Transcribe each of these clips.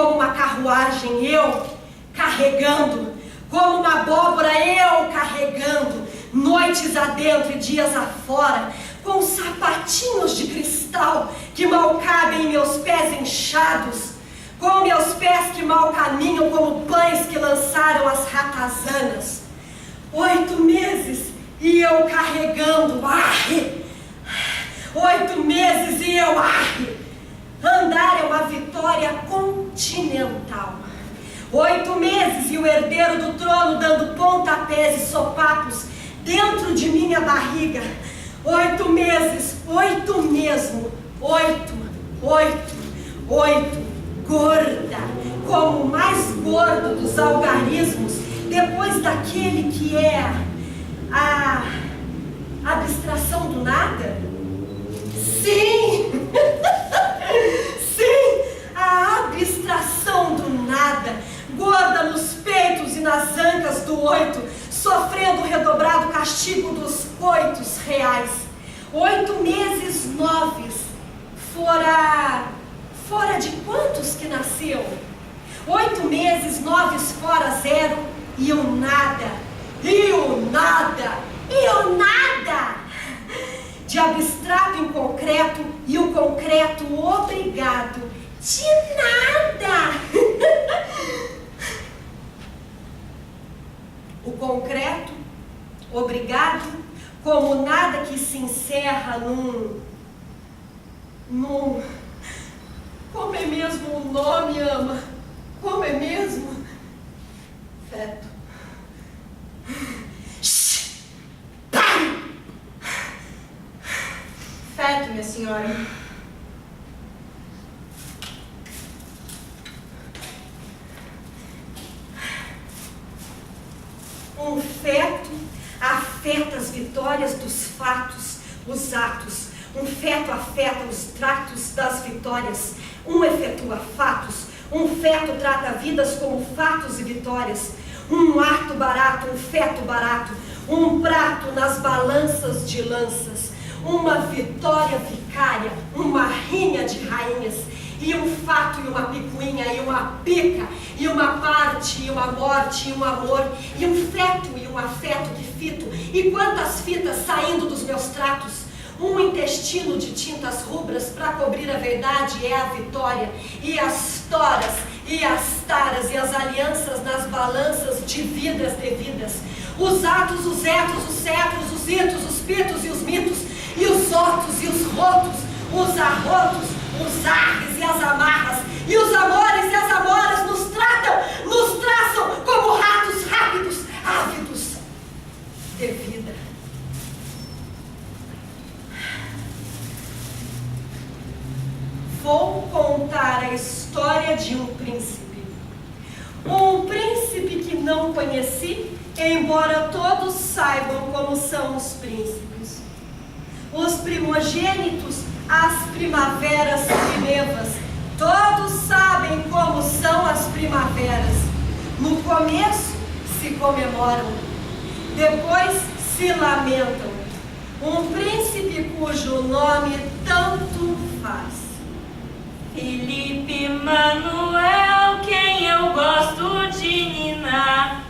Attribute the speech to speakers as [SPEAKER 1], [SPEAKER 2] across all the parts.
[SPEAKER 1] como uma carruagem, eu carregando, como uma abóbora, eu carregando, noites adentro e dias afora, com sapatinhos de cristal que mal cabem em meus pés inchados, com meus pés que mal caminham como pães que lançaram as ratazanas. 8 meses e eu carregando, arre! 8 meses e eu, arre! Andar é uma vitória continental. 8 meses e o herdeiro do trono dando pontapés e sopapos dentro de minha barriga. 8 meses, 8 mesmo, 8, gorda, como o mais gordo dos algarismos, depois daquele que é a abstração do nada? Sim! Sim! A abstração do nada, gorda nos peitos e nas ancas do 8, sofrendo o redobrado castigo dos coitos reais. 8 meses 9, fora de quantos que nasceu? 8 meses 9 fora 0 e o nada, de abstrato em concreto e o concreto obrigado, de nada. O concreto obrigado como nada que se encerra num como é mesmo o nome, ama? Como é mesmo? Feto. Pare!
[SPEAKER 2] Feto, minha senhora.
[SPEAKER 1] Um feto afeta as vitórias dos fatos, os atos. Um feto afeta os tratos das vitórias. Um efetua fatos. Um feto trata vidas como fatos e vitórias. Um ato barato, um feto barato. Um prato nas balanças de lanças. Uma vitória vicária, uma rinha de rainhas. E um fato e uma picuinha, e uma pica, e uma parte, e uma morte, e um amor, e um feto e um afeto que fito, e quantas fitas saindo dos meus tratos. Um intestino de tintas rubras para cobrir a verdade é a vitória, e as toras, e as taras, e as alianças nas balanças de vidas devidas. Os atos, os etos, os cetros, os itos, os pitos e os mitos, e os otos e os rotos, os arrotos, os arres e as amarras, e os amores e as amoras nos traçam como ratos rápidos, ávidos de vida. Vou contar a história de um príncipe que não conheci, embora todos saibam como são os príncipes. Os primogênitos, as primaveras primevas, todos sabem como são as primaveras. No começo se comemoram, depois se lamentam. Um príncipe cujo nome tanto faz.
[SPEAKER 3] Felipe Manuel, quem eu gosto de ninar.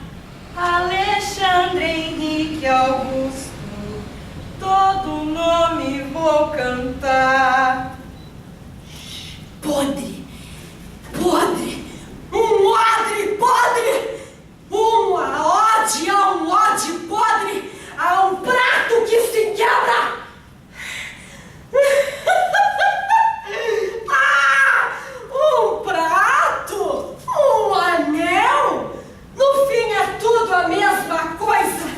[SPEAKER 2] Alexandre Henrique Augusto, todo nome vou cantar.
[SPEAKER 1] Podre, podre, um odre podre, uma ode a um ode podre, a um prato que se quebra. Um prato, um anel, no fim é tudo a mesma coisa.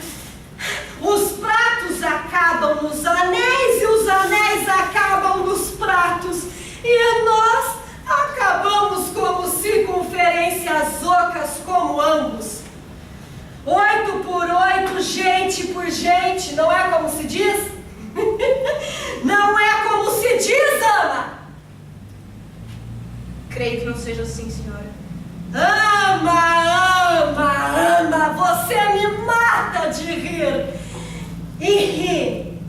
[SPEAKER 1] Os pratos acabam nos anéis e os anéis acabam nos pratos. E nós acabamos como circunferências ocas como ambos. 8 por 8, gente por gente, não é como se diz? Não é como se diz, Ama?
[SPEAKER 2] Creio que não seja assim, senhora.
[SPEAKER 1] Ama, você me mata de rir. E rir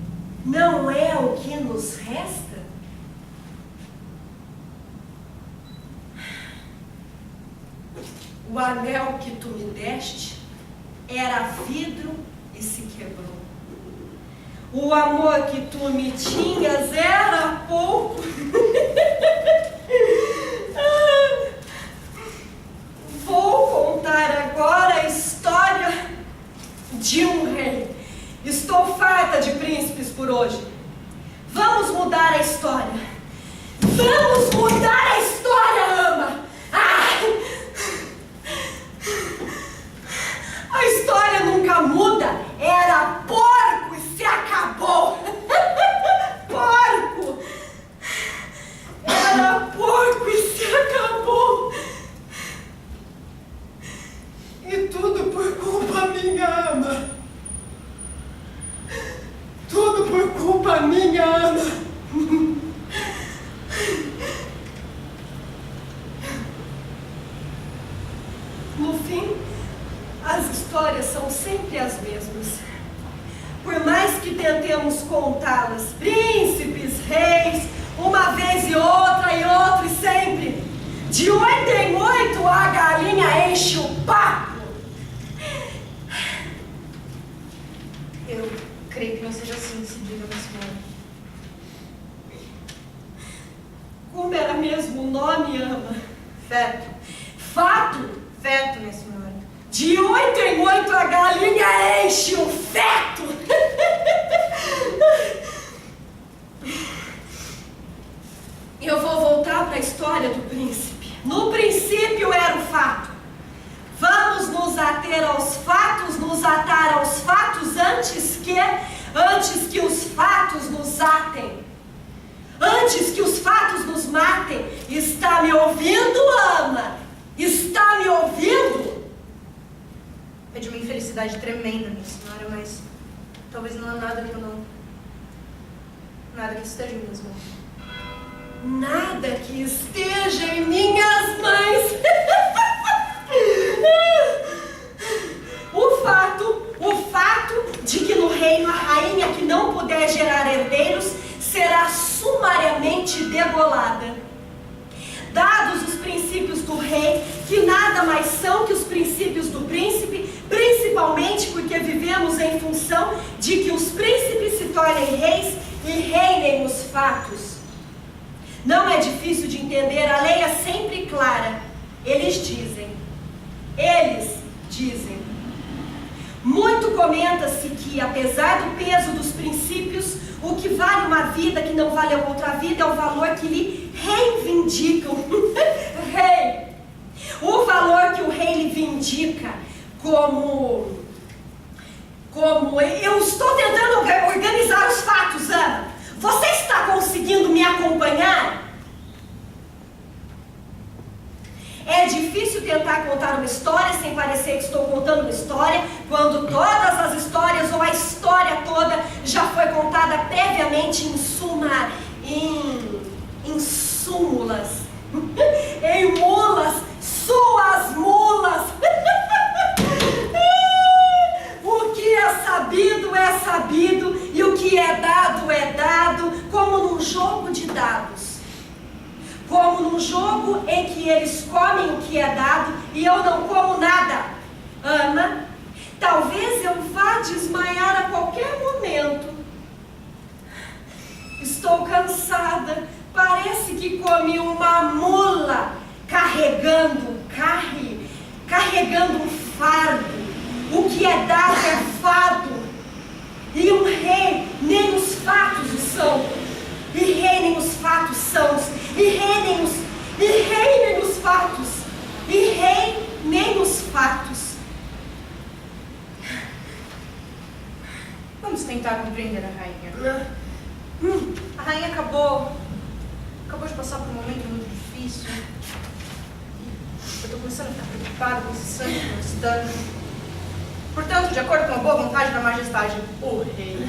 [SPEAKER 1] não é o que nos resta? que tu me deste era vidro e se quebrou. O amor que tu me tinhas era pouco. Vou contar agora a história de um rei. Estou farta de príncipes por hoje. Vamos mudar a história. Vamos mudar a história, ama. A história nunca muda. Era porco e se acabou. Porco. Era porco e se acabou. E tudo por culpa minha, ama. Tudo por culpa minha, ama. No fim, as histórias são sempre as mesmas. Por mais que tentemos contá-las, príncipes, reis, uma vez e outra e sempre, de 8 em 8 a galinha enche o papo.
[SPEAKER 2] Eu creio que não seja assim, se diga, minha senhora.
[SPEAKER 1] Como era mesmo o nome, ama?
[SPEAKER 2] Feto.
[SPEAKER 1] Fato?
[SPEAKER 2] Feto, minha senhora.
[SPEAKER 1] De 8 em 8 a galinha enche o feto. Eu vou voltar para a história do príncipe. No princípio era o fato. Vamos nos ater aos fatos, nos atar aos fatos antes que os fatos nos atem. Antes que os fatos nos matem. Está me ouvindo, ama? Está me ouvindo?
[SPEAKER 2] É de uma infelicidade tremenda, minha senhora, mas talvez não há nada que eu não... Nada que esteja em minhas mãos.
[SPEAKER 1] Nada que esteja em minhas mãos. O fato de que no reino a rainha que não puder gerar herdeiros será sumariamente degolada. Dados os princípios do rei, que nada mais são que os princípios do príncipe, principalmente porque vivemos em função de que os príncipes se tornem reis e reinem os fatos. Não é difícil de entender, a lei é sempre clara. Eles dizem. Muito comenta-se que, apesar do peso dos princípios, o que vale uma vida que não vale a outra vida é o valor que lhe reivindicam. Rei. O valor que o rei lhe vindica como eu estou tentando organizar os fatos, Ana. Você está conseguindo me acompanhar? É difícil tentar contar uma história sem parecer que estou contando uma história, quando todas as histórias ou a história toda já foi contada previamente em súmulas, em mulas, suas mulas. O que é sabido e o que é dado, como num jogo de dados. Como num jogo em que eles comem o que é dado e eu não como nada. Ama, talvez eu vá desmaiar a qualquer momento. Estou cansada, parece que comi uma mula carregando um fardo. O que é dado é fado. E um rei, nem os fatos o são. E reinem os fatos sãos. E reinem os fatos. E reinem os fatos.
[SPEAKER 2] Vamos tentar compreender a rainha. A rainha acabou de passar por um momento muito difícil. Eu estou começando a ficar preocupada com esse sangue que nos dano. Portanto, de acordo com a boa vontade da majestade, o rei,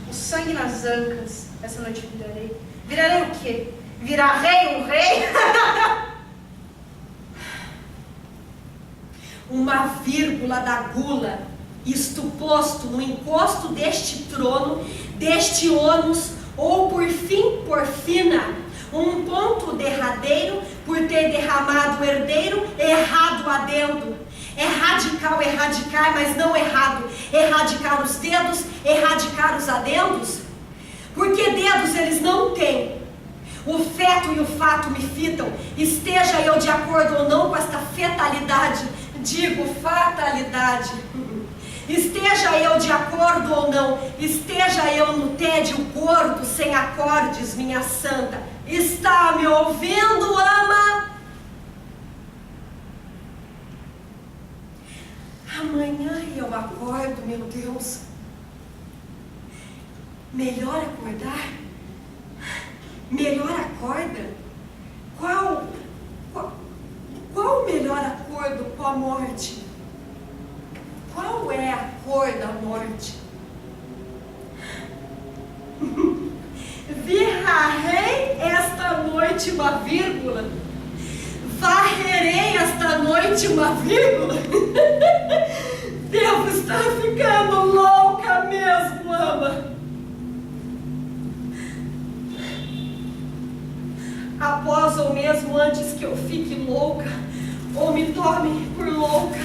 [SPEAKER 2] o sangue nas ancas, essa noite virarei. Virarei o quê? Virarei um rei?
[SPEAKER 1] Uma vírgula da gula, isto posto no encosto deste trono, deste ônus, ou por fim, porfina, um ponto derradeiro, por ter derramado o herdeiro errado adendo. É radical erradicar, mas não errado. Erradicar os dedos, erradicar os adendos. Porque dedos eles não têm. O feto e o fato me fitam. Esteja eu de acordo ou não com esta fetalidade. Digo fatalidade. Esteja eu de acordo ou não. Esteja eu no tédio gordo, sem acordes, minha santa. Está me ouvindo, ama? Amanhã eu acordo, meu Deus. Melhor acordar? Melhor acorda? Qual o melhor acordo com a morte? Qual é a cor da morte? Virarei esta noite uma vírgula. Varrerei esta noite uma vírgula. Devo estar ficando louca mesmo, ama. Após ou mesmo antes que eu fique louca, ou me tome por louca,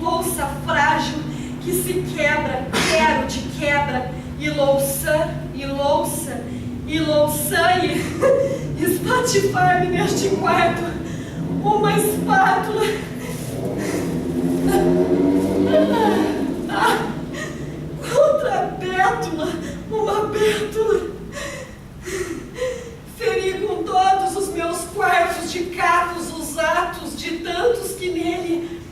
[SPEAKER 1] louça frágil que se quebra, quero de quebra, e louça, e louça, e louça, e espatifar-me neste quarto, uma espátula, contra a bétula, uma bétula, ferir com todos os meus quartos de cacos os atos de tantos que nele,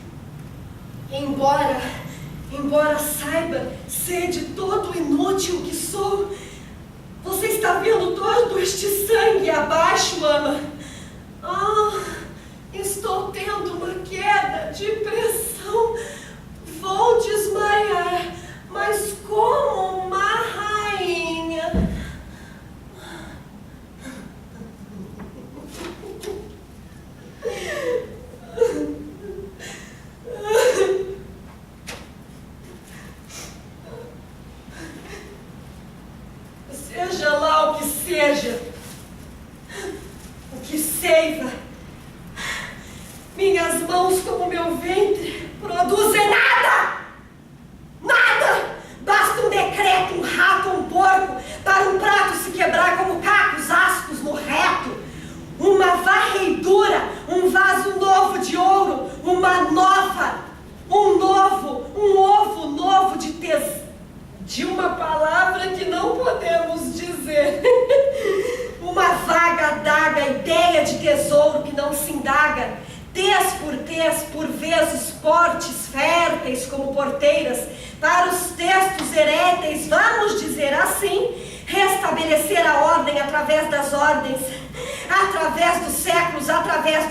[SPEAKER 1] embora saiba ser de todo inútil que sou, você está vendo todo este sangue abaixo, ama? Estou tendo uma queda de pressão, vou desmaiar, mas como uma rainha. Seja lá o que seja, o que seiva, minhas mãos como meu ventre produzem nada, nada, basta um decreto, um rato, um porco, para um prato se quebrar como cacos ascos no reto, uma varredura, um vaso novo de ouro, uma nova, um ovo novo de uma palavra que não podemos dizer. Uma vaga adaga, ideia de tesouro que não se indaga, tez, por vezes portes férteis como porteiras, para os textos heréteis, vamos dizer assim, restabelecer a ordem através das ordens, através dos séculos, através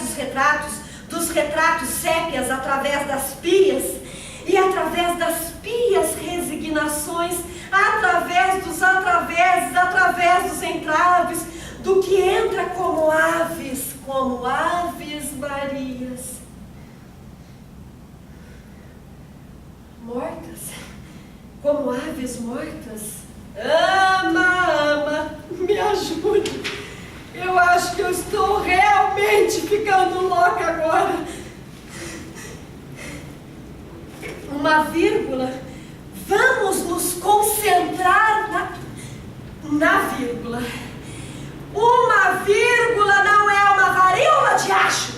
[SPEAKER 1] dos retratos sépias, através das pias, e através das pias resignações, através dos atraveses, através dos entraves, do que entra como aves Marias. Mortas, como aves mortas. Ama, me ajude. Eu acho que eu estou realmente ficando louca agora. Uma vírgula. Vamos nos concentrar na vírgula. Uma vírgula não é uma varíola de acho.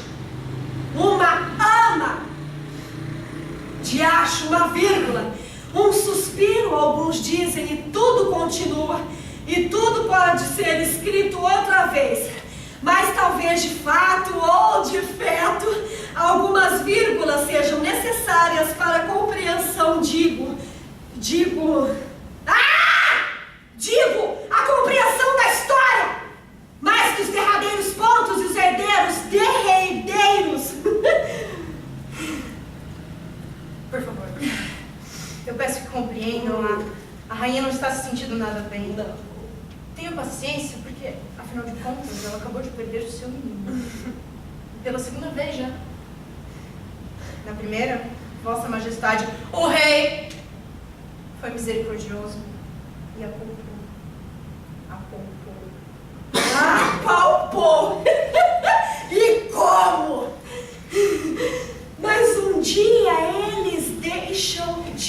[SPEAKER 1] Uma ama de acho, uma vírgula. Um suspiro, alguns dizem, e tudo continua. E tudo pode ser escrito outra vez. Mas talvez de fato ou de feto, algumas vírgulas sejam necessárias para a compreensão, digo, a compreensão da história, mais que os derradeiros pontos e os herdeiros derredeiros.
[SPEAKER 2] Por favor, eu peço que compreendam, a rainha não está se sentindo nada bem.
[SPEAKER 1] Não.
[SPEAKER 2] Tenha paciência, porque, afinal de contas, ela acabou de perder o seu menino. Pela segunda vez já. Na primeira, Vossa Majestade, o rei, foi misericordioso e apalpou.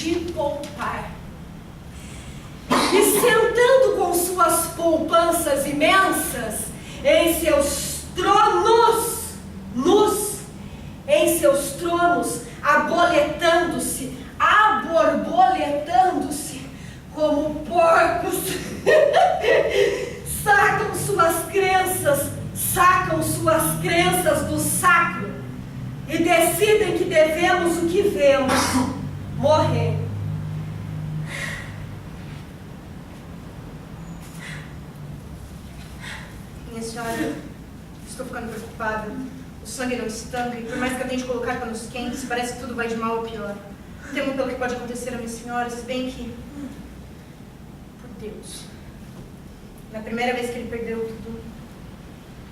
[SPEAKER 1] de poupar. E sentando com suas poupanças imensas em seus tronos nus, em seus tronos, aboletando-se, aborboletando-se como porcos, sacam suas crenças do sacro e decidem que devemos o que vemos, morrer.
[SPEAKER 2] Minha senhora, estou ficando preocupada. O sangue não estanca e por mais que eu tente colocar panos quentes, parece que tudo vai de mal a pior. Temo pelo que pode acontecer a minha senhora, se bem que... Por Deus. Na primeira vez que ele perdeu tudo,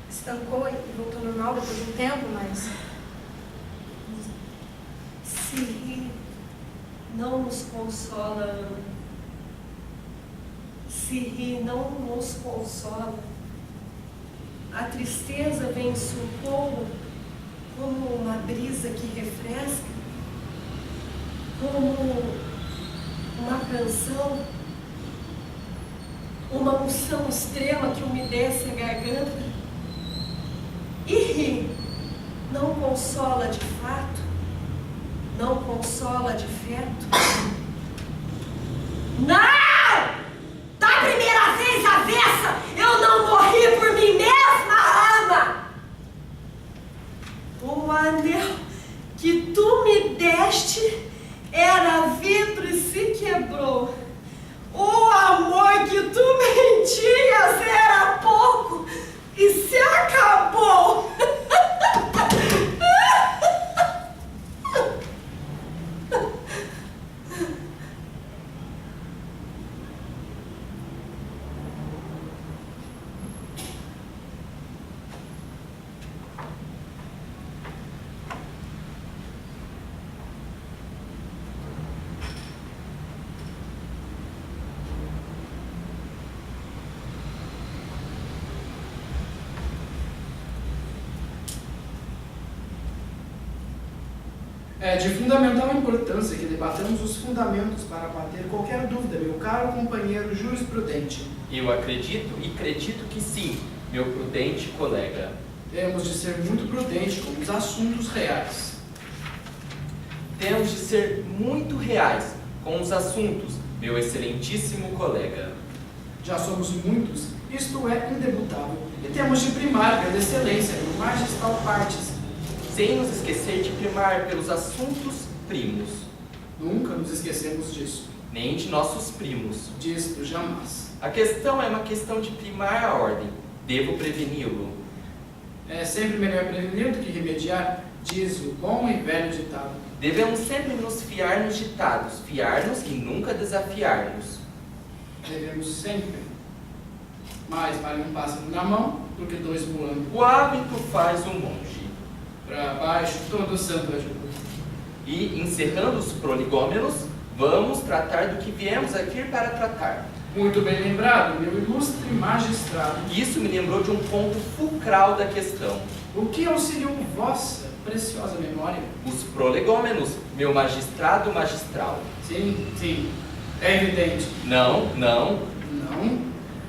[SPEAKER 2] estancou e voltou ao normal depois de um tempo, mas...
[SPEAKER 1] Se não nos consola, Ana. Se rir não nos consola. A tristeza vem socorro como uma brisa que refresca, como uma canção, uma unção extrema que umedece a garganta. E rir não consola de fato, não consola de feto. Não! Da primeira vez avessa, eu não morri por mim mesma, Ana! O anel que tu me deste era vidro e se quebrou. O amor que tu mentias era pouco e se acabou.
[SPEAKER 4] É de fundamental importância que debatamos os fundamentos para abater qualquer dúvida, meu caro companheiro jurisprudente.
[SPEAKER 5] Eu acredito e acredito que sim, meu prudente colega.
[SPEAKER 4] Temos de ser muito prudentes com os assuntos reais.
[SPEAKER 5] Temos de ser muito reais com os assuntos, meu excelentíssimo colega.
[SPEAKER 4] Já somos muitos, isto é indebutável, e temos de primar pela excelência, meu magistral partes,
[SPEAKER 5] sem nos esquecer de primar pelos assuntos primos.
[SPEAKER 4] Nunca nos esquecemos disso.
[SPEAKER 5] Nem de nossos primos.
[SPEAKER 4] Disto jamais.
[SPEAKER 5] A questão é uma questão de primar a ordem. Devo preveni-lo.
[SPEAKER 4] É sempre melhor prevenir do que remediar, diz o bom e velho ditado.
[SPEAKER 5] Devemos sempre nos fiar nos ditados, fiar-nos e nunca desafiar-nos.
[SPEAKER 4] Devemos sempre. Mais vale um pássaro na mão do que dois voando.
[SPEAKER 5] O hábito faz o monge.
[SPEAKER 4] Para baixo, todo santo ajuda.
[SPEAKER 5] E, encerrando os prolegômenos, vamos tratar do que viemos aqui para tratar.
[SPEAKER 4] Muito bem lembrado, meu ilustre magistrado.
[SPEAKER 5] Isso me lembrou de um ponto fulcral da questão.
[SPEAKER 4] O que auxiliou vossa preciosa memória?
[SPEAKER 5] Os prolegômenos, meu magistrado magistral.
[SPEAKER 4] Sim, sim, é evidente.
[SPEAKER 5] Não.
[SPEAKER 4] Não?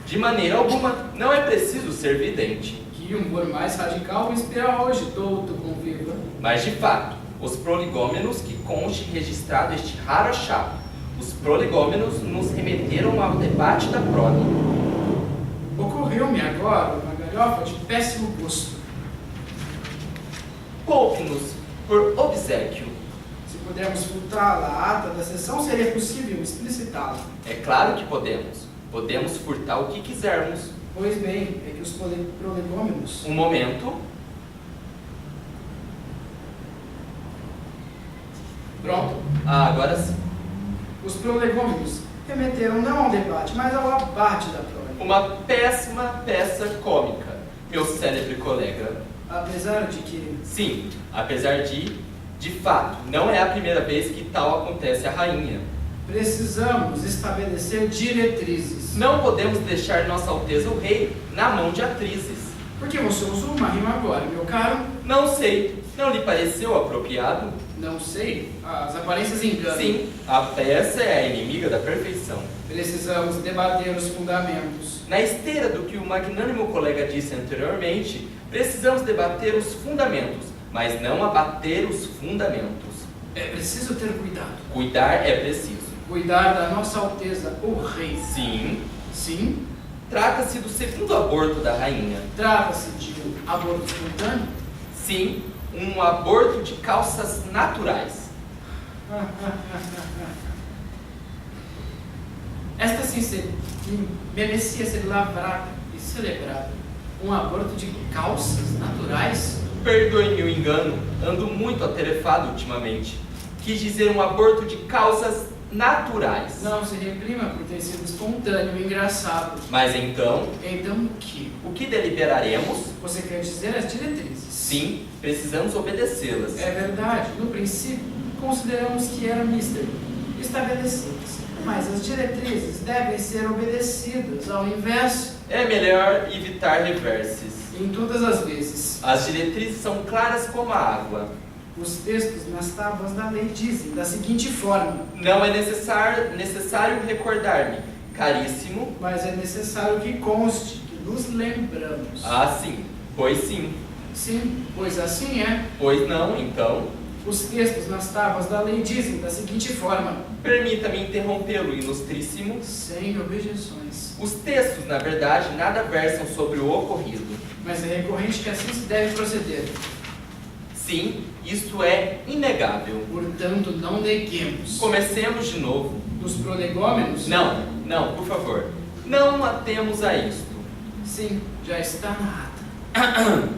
[SPEAKER 5] De maneira alguma, não é preciso ser vidente.
[SPEAKER 4] Que humor mais radical inspira hoje, douto conviva.
[SPEAKER 5] Mas, de fato, os prolegômenos que conste registrado este raro achado, os prolegômenos nos remeteram ao debate da prole.
[SPEAKER 4] Ocorreu-me agora uma galhofa de péssimo gosto.
[SPEAKER 5] Poupe-nos, por obséquio.
[SPEAKER 4] Se pudermos furtá-la à ata da sessão, seria possível explicitá-la.
[SPEAKER 5] É claro que podemos. Podemos furtar o que quisermos.
[SPEAKER 4] Pois bem, é que os prolegômenos...
[SPEAKER 5] Um momento.
[SPEAKER 4] Pronto.
[SPEAKER 5] Agora sim.
[SPEAKER 4] Os prolegômenos remeteram não ao debate, mas ao abate da prole.
[SPEAKER 5] Uma péssima peça cômica, meu célebre colega.
[SPEAKER 4] Apesar de que...
[SPEAKER 5] Sim, apesar de fato, não é a primeira vez que tal acontece à rainha.
[SPEAKER 4] Precisamos estabelecer diretrizes.
[SPEAKER 5] Não podemos deixar Nossa Alteza o Rei na mão de atrizes.
[SPEAKER 4] Por que você usou uma rima agora, meu caro?
[SPEAKER 5] Não sei. Não lhe pareceu apropriado?
[SPEAKER 4] Não sei. As aparências enganam.
[SPEAKER 5] Sim, a peça é a inimiga da perfeição.
[SPEAKER 4] Precisamos debater os fundamentos.
[SPEAKER 5] Na esteira do que o magnânimo colega disse anteriormente, precisamos debater os fundamentos, mas não abater os fundamentos.
[SPEAKER 4] É preciso ter cuidado.
[SPEAKER 5] Cuidar é preciso.
[SPEAKER 4] Cuidar da nossa Alteza, o Rei.
[SPEAKER 5] Sim,
[SPEAKER 4] Sim.
[SPEAKER 5] trata-se do segundo aborto da rainha.
[SPEAKER 4] Trata-se de um aborto espontâneo?
[SPEAKER 5] Sim, um aborto de causas naturais.
[SPEAKER 4] Esta sim merecia ser lavrada e celebrada. Um aborto de causas naturais?
[SPEAKER 5] Perdoe-me o engano, ando muito atarefado ultimamente. Quis dizer um aborto de causas naturais.
[SPEAKER 4] Não se reprima por ter sido espontâneo e engraçado.
[SPEAKER 5] Mas então,
[SPEAKER 4] Então o que?
[SPEAKER 5] o que deliberaremos?
[SPEAKER 4] Você quer dizer as diretrizes?
[SPEAKER 5] Sim, precisamos obedecê-las.
[SPEAKER 4] É verdade. No princípio, consideramos que eram estabelecidas. Mas as diretrizes devem ser obedecidas. Ao invés,
[SPEAKER 5] É melhor evitar reverses.
[SPEAKER 4] em todas as vezes.
[SPEAKER 5] As diretrizes são claras como a água.
[SPEAKER 4] Os textos nas tábuas da lei dizem da seguinte forma:
[SPEAKER 5] Não é necessário recordar-me, caríssimo.
[SPEAKER 4] mas é necessário que conste que nos lembramos.
[SPEAKER 5] Ah, sim. Pois sim.
[SPEAKER 4] Sim, pois assim é.
[SPEAKER 5] Pois não, então.
[SPEAKER 4] Os textos nas tábuas da lei dizem da seguinte forma:
[SPEAKER 5] Permita-me interrompê-lo, ilustríssimo.
[SPEAKER 4] sem objeções.
[SPEAKER 5] Os textos, na verdade, nada versam sobre o ocorrido.
[SPEAKER 4] Mas é recorrente que assim se deve proceder.
[SPEAKER 5] Sim, isto é inegável.
[SPEAKER 4] Portanto, não neguemos.
[SPEAKER 5] Comecemos de novo.
[SPEAKER 4] Dos prolegômenos?
[SPEAKER 5] Não, por favor. Não atemos a isto.
[SPEAKER 4] Sim, já está na ata.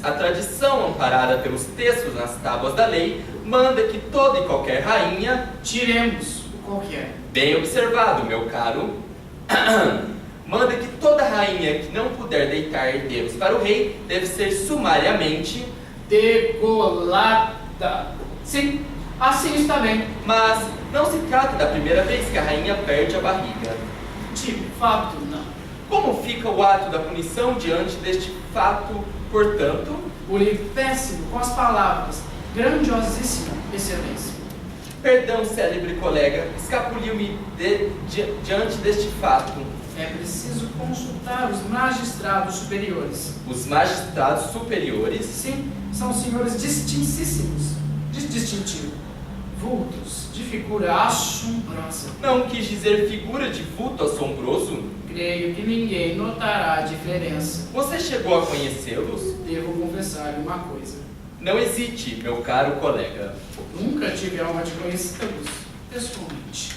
[SPEAKER 5] A tradição amparada pelos textos nas tábuas da lei manda que toda e qualquer rainha,
[SPEAKER 4] Tiremos o qualquer.
[SPEAKER 5] bem observado, meu caro, manda que toda rainha que não puder deitar herdeiros para o rei deve ser sumariamente,
[SPEAKER 4] Degolada. Sim, assim está bem.
[SPEAKER 5] mas não se trata da primeira vez que a rainha perde a barriga.
[SPEAKER 4] De fato, não.
[SPEAKER 5] Como fica o ato da punição diante deste fato, portanto?
[SPEAKER 4] Pune péssimo com as palavras grandiosíssima excelência.
[SPEAKER 5] Perdão, célebre colega, escapuliu-me diante deste fato.
[SPEAKER 4] É preciso consultar os magistrados superiores.
[SPEAKER 5] Os magistrados superiores,
[SPEAKER 4] Sim, são senhores distintíssimos. Distintivo. Vultos de figura assombrosa.
[SPEAKER 5] não quis dizer figura de vulto assombroso.
[SPEAKER 4] Creio que ninguém notará a diferença.
[SPEAKER 5] Você chegou a conhecê-los?
[SPEAKER 4] Devo confessar-lhe uma coisa.
[SPEAKER 5] Não hesite, meu caro colega.
[SPEAKER 4] Nunca tive a honra de conhecê-los pessoalmente.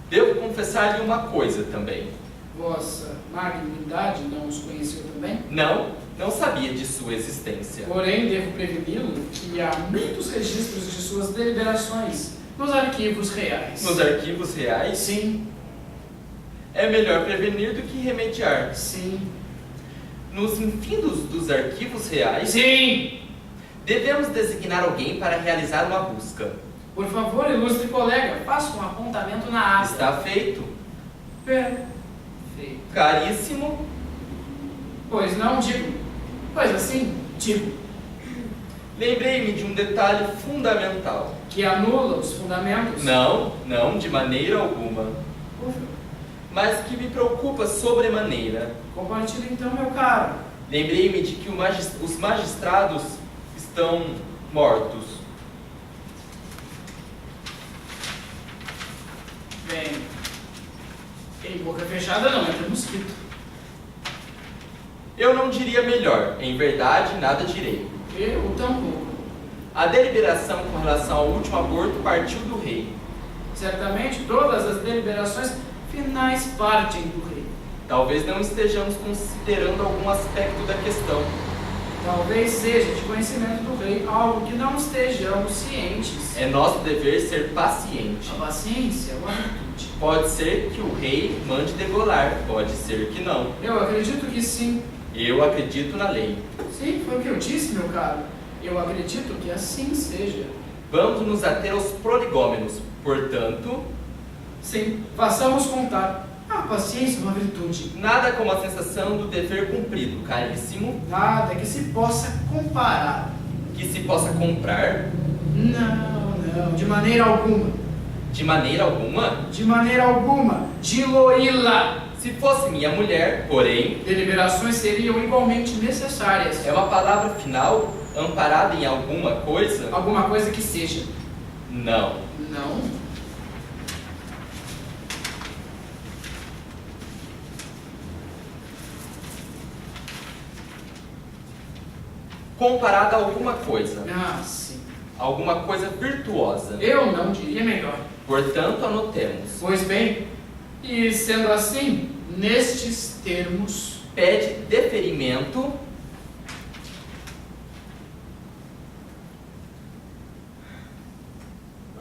[SPEAKER 5] Devo confessar-lhe uma coisa também.
[SPEAKER 4] Vossa magnanimidade não os conheceu também?
[SPEAKER 5] Não sabia de sua existência.
[SPEAKER 4] Porém, devo preveni-lo que há muitos registros de suas deliberações nos arquivos reais.
[SPEAKER 5] Nos arquivos reais,
[SPEAKER 4] Sim,
[SPEAKER 5] é melhor prevenir do que remediar.
[SPEAKER 4] sim,
[SPEAKER 5] Nos infindos dos arquivos reais,
[SPEAKER 4] sim!
[SPEAKER 5] devemos designar alguém para realizar uma busca.
[SPEAKER 4] Por favor, ilustre colega, faça um apontamento na ata.
[SPEAKER 5] Está feito.
[SPEAKER 4] Perfeito.
[SPEAKER 5] Caríssimo,
[SPEAKER 4] Pois não, digo. Pois assim, digo.
[SPEAKER 5] lembrei-me de um detalhe fundamental.
[SPEAKER 4] Que anula os fundamentos?
[SPEAKER 5] Não, de maneira alguma.
[SPEAKER 4] Ufa.
[SPEAKER 5] Mas que me preocupa sobremaneira.
[SPEAKER 4] Compartilhe então, meu caro.
[SPEAKER 5] Lembrei-me de que os magistrados estão mortos.
[SPEAKER 4] Bem, em boca fechada não entra mosquito.
[SPEAKER 5] Eu não diria melhor, em verdade, nada direi.
[SPEAKER 4] Eu tampouco.
[SPEAKER 5] A deliberação com relação ao último aborto partiu do rei.
[SPEAKER 4] Certamente todas as deliberações finais partem do rei.
[SPEAKER 5] Talvez não estejamos considerando algum aspecto da questão.
[SPEAKER 4] Talvez seja de conhecimento do rei algo que não estejamos cientes.
[SPEAKER 5] É nosso dever ser paciente.
[SPEAKER 4] A paciência é uma virtude.
[SPEAKER 5] Pode ser que o rei mande degolar, pode ser que não.
[SPEAKER 4] Eu acredito que sim.
[SPEAKER 5] Eu acredito na lei.
[SPEAKER 4] Sim, foi o que eu disse, meu caro. Eu acredito que assim seja.
[SPEAKER 5] Vamos nos ater aos prolegômenos. Portanto,
[SPEAKER 4] Sim, façamos contar. A paciência é uma virtude.
[SPEAKER 5] Nada como a sensação do dever cumprido, caríssimo,
[SPEAKER 4] Nada que se possa comparar.
[SPEAKER 5] que se possa comprar
[SPEAKER 4] Não, de maneira alguma.
[SPEAKER 5] de maneira alguma.
[SPEAKER 4] De maneira alguma. Diloíla.
[SPEAKER 5] Se fosse minha mulher, porém,
[SPEAKER 4] Deliberações seriam igualmente necessárias.
[SPEAKER 5] é uma palavra final amparada em alguma coisa?
[SPEAKER 4] Alguma coisa que seja.
[SPEAKER 5] Não.
[SPEAKER 4] Não?
[SPEAKER 5] Comparada a alguma coisa.
[SPEAKER 4] Ah, sim.
[SPEAKER 5] Alguma coisa virtuosa.
[SPEAKER 4] Eu não diria melhor.
[SPEAKER 5] Portanto, anotemos.
[SPEAKER 4] Pois bem, e sendo assim, nestes termos,
[SPEAKER 5] Pede deferimento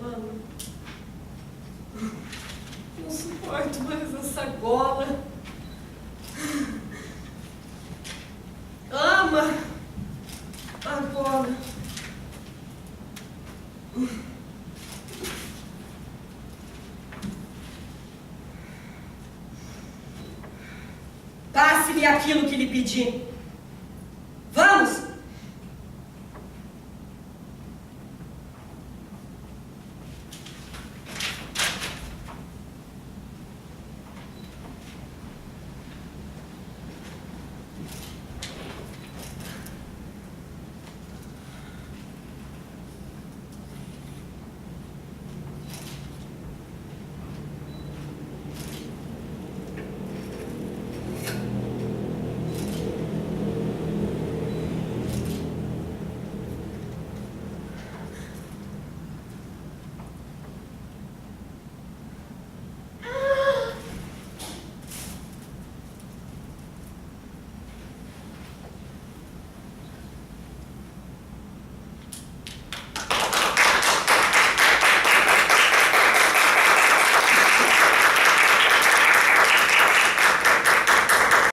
[SPEAKER 1] Ama. Não suporto mais essa gola. Ama. Agora. Passe-lhe aquilo que lhe pedi.